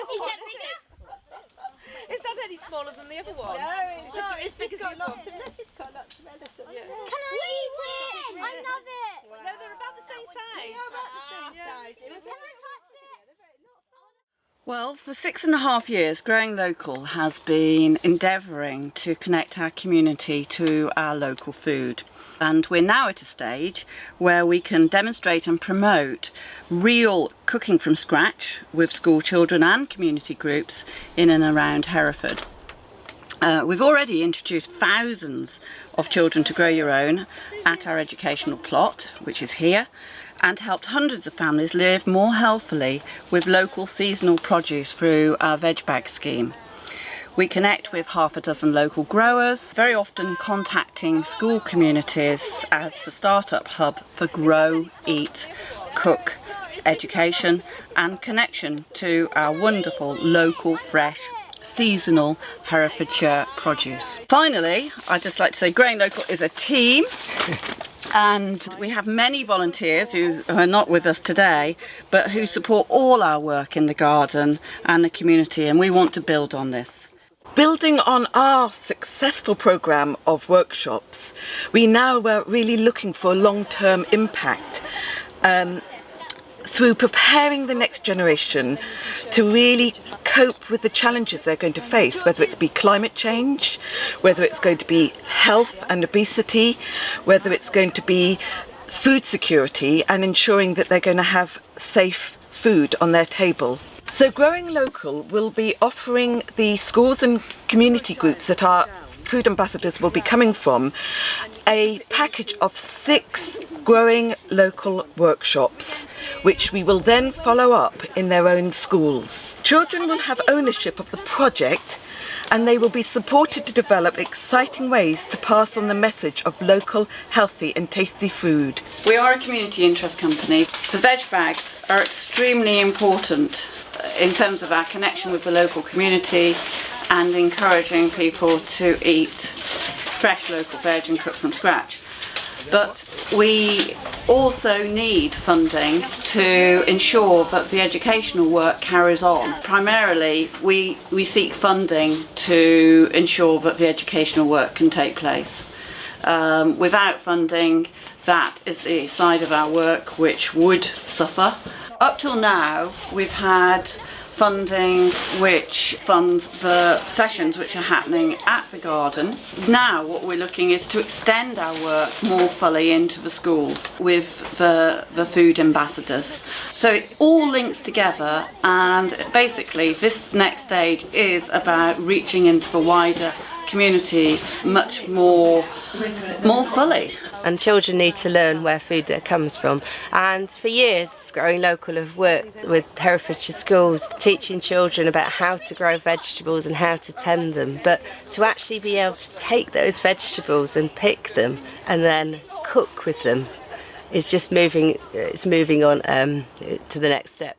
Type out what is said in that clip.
other one, is it? It's not any smaller than the other one. No, it's not. It's big as got the other lots one. of It's got lots of medicine. Yeah. Can I eat it? I love it. No, they're about the same size. Can I touch it? Well, for 6.5 years, Growing Local has been endeavouring to connect our community to our local food. And we're now at a stage where we can demonstrate and promote real cooking from scratch with school children and community groups in and around Hereford. We've already introduced thousands of children to grow your own at our educational plot, which is here, and helped hundreds of families live more healthily with local seasonal produce through our veg bag scheme. We connect with half a dozen local growers, very often contacting school communities as the startup hub for grow, eat, cook, education and connection to our wonderful local fresh seasonal Herefordshire produce. Finally, I'd just like to say Growing Local is a team. And we have many volunteers who are not with us today, but who support all our work in the garden and the community, and we want to build on this. Building on our successful programme of workshops, we now are really looking for long-term impact through preparing the next generation to really cope with the challenges they're going to face, whether it's be climate change, whether it's going to be health and obesity, whether it's going to be food security and ensuring that they're going to have safe food on their table. So Growing Local will be offering the schools and community groups that our food ambassadors will be coming from a package of 6 Growing Local workshops, which we will then follow up in their own schools. Children will have ownership of the project and they will be supported to develop exciting ways to pass on the message of local, healthy and tasty food. We are a community interest company. The veg bags are extremely important in terms of our connection with the local community and encouraging people to eat fresh local veg and cook from scratch. But we also need funding to ensure that the educational work carries on. Primarily, we seek funding to ensure that the educational work can take place. Without funding, that is the side of our work which would suffer. Up till now, we've had funding which funds the sessions which are happening at the garden. Now what we're looking is to extend our work more fully into the schools with the food ambassadors. So it all links together, and basically this next stage is about reaching into the wider community much more fully. And children need to learn where food comes from. And for years, Growing Local have worked with Herefordshire schools, teaching children about how to grow vegetables and how to tend them. But to actually be able to take those vegetables and pick them and then cook with them is just moving on to the next step.